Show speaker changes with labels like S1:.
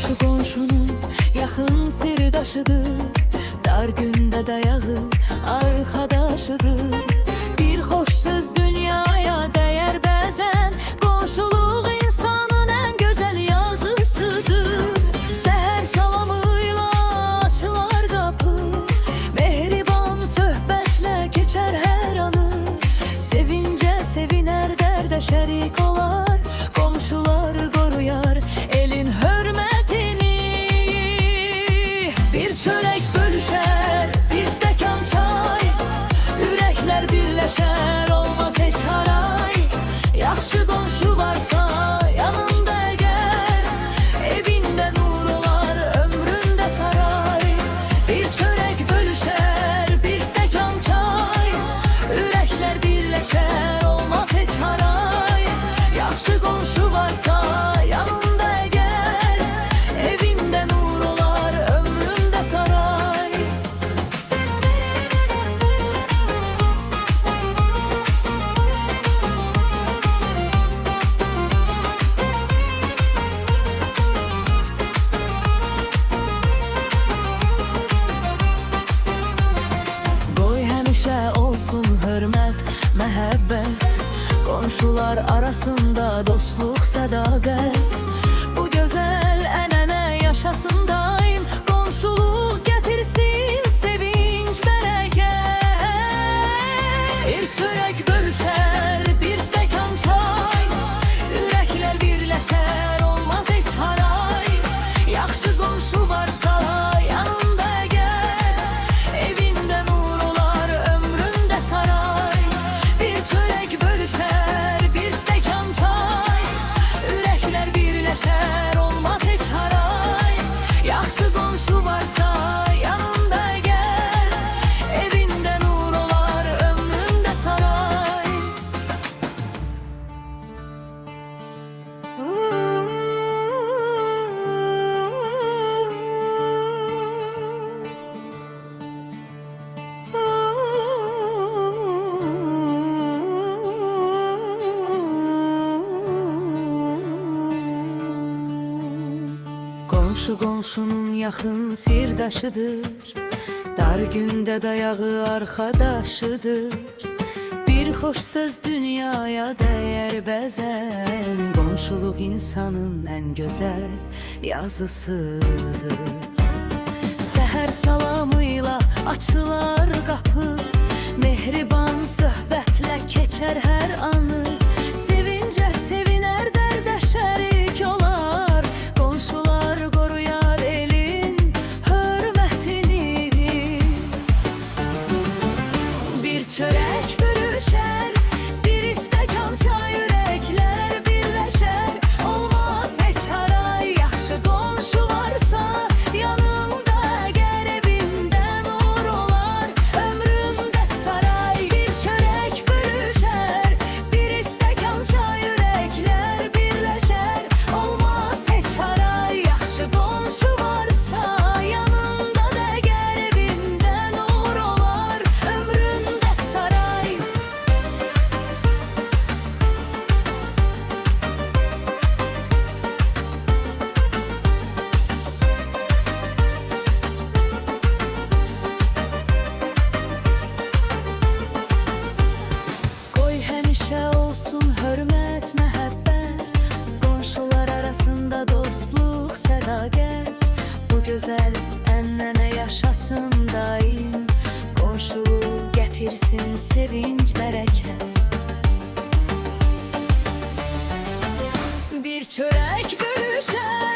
S1: Komşu komşunun yakın sirdaşıdır, dar günde dayağı arkadaşıdır. Bir hoş söz dünyaya değer bezen, komşuluk insanın en güzel yazısıdır. Seher salamıyla açılar kapı, mehriban söhbetle geçer her anı. Sevince seviner, derde şerik olar, komşular koruyar elin hürmetini. Bir çörek bölüşer, bir stekan çay, yürekler birleşer, olmaz hiç haray. Yaxşı komşu varsa yanında eğer, evinde nur olar, ömründe saray. Bir çörek bölüşer, bir stekan çay, yürekler birleşer, olmaz hiç haray. Yaxşı komşu varsa yanında eğer, evinde nur olar, ömründe saray. Qoy həmişə olsun hörmət, məhəbbət, komşular arasında dostluq, sədaqət. Bu gözəl ənənə yaşasın daim, komşuluq gətirsin sevinç, bərəkət. Bir çörək bölüşər, bir stekan çay, ürəklər birləşər, olmaz heç haray. Yaxşı komşu varsa yanında əgər, evində nur olar, ömründə saray. Bir çörək bölüşər, bir stekan çay, ürəklər birləşər, olmaz heç haray. Yaxşı komşu varsa yanında əgər, evində nur olar, ömründə saray. Komşu komşunun yakın sirdaşıdır, dar günde dayağı arkadaşıdır. Bir hoş söz dünyaya değer bezen, komşuluk insanın en güzel yazısıdır. Seher salamıyla açılar kapı, mehriban söhbetle geçer her anı. Sevince seviner, derde şerik olar, komşular koruyar elin hürmetini. Bir çörek bölüşer, bir stekan çay, yürekler birleşer, olmaz heç haray. Yaxşı komşu varsa yanımda əgər, evimdə nur olar, ömrümdə saray. Bir çörək bölüşər, bir stekan çay, yürekler birleşer, olmaz heç haray. Yaxşı komşu varsa yanımda əgər, evimdə nur olar, ömründə saray. Qoy həmişə olsun hörmət, məhəbbət, komşular arasında dostluq, sədaqət. Bu gözəl ənənə yaşasın daim, komşuluq gətirsin sevinç, bərəkət. Bir çörək bölüşər,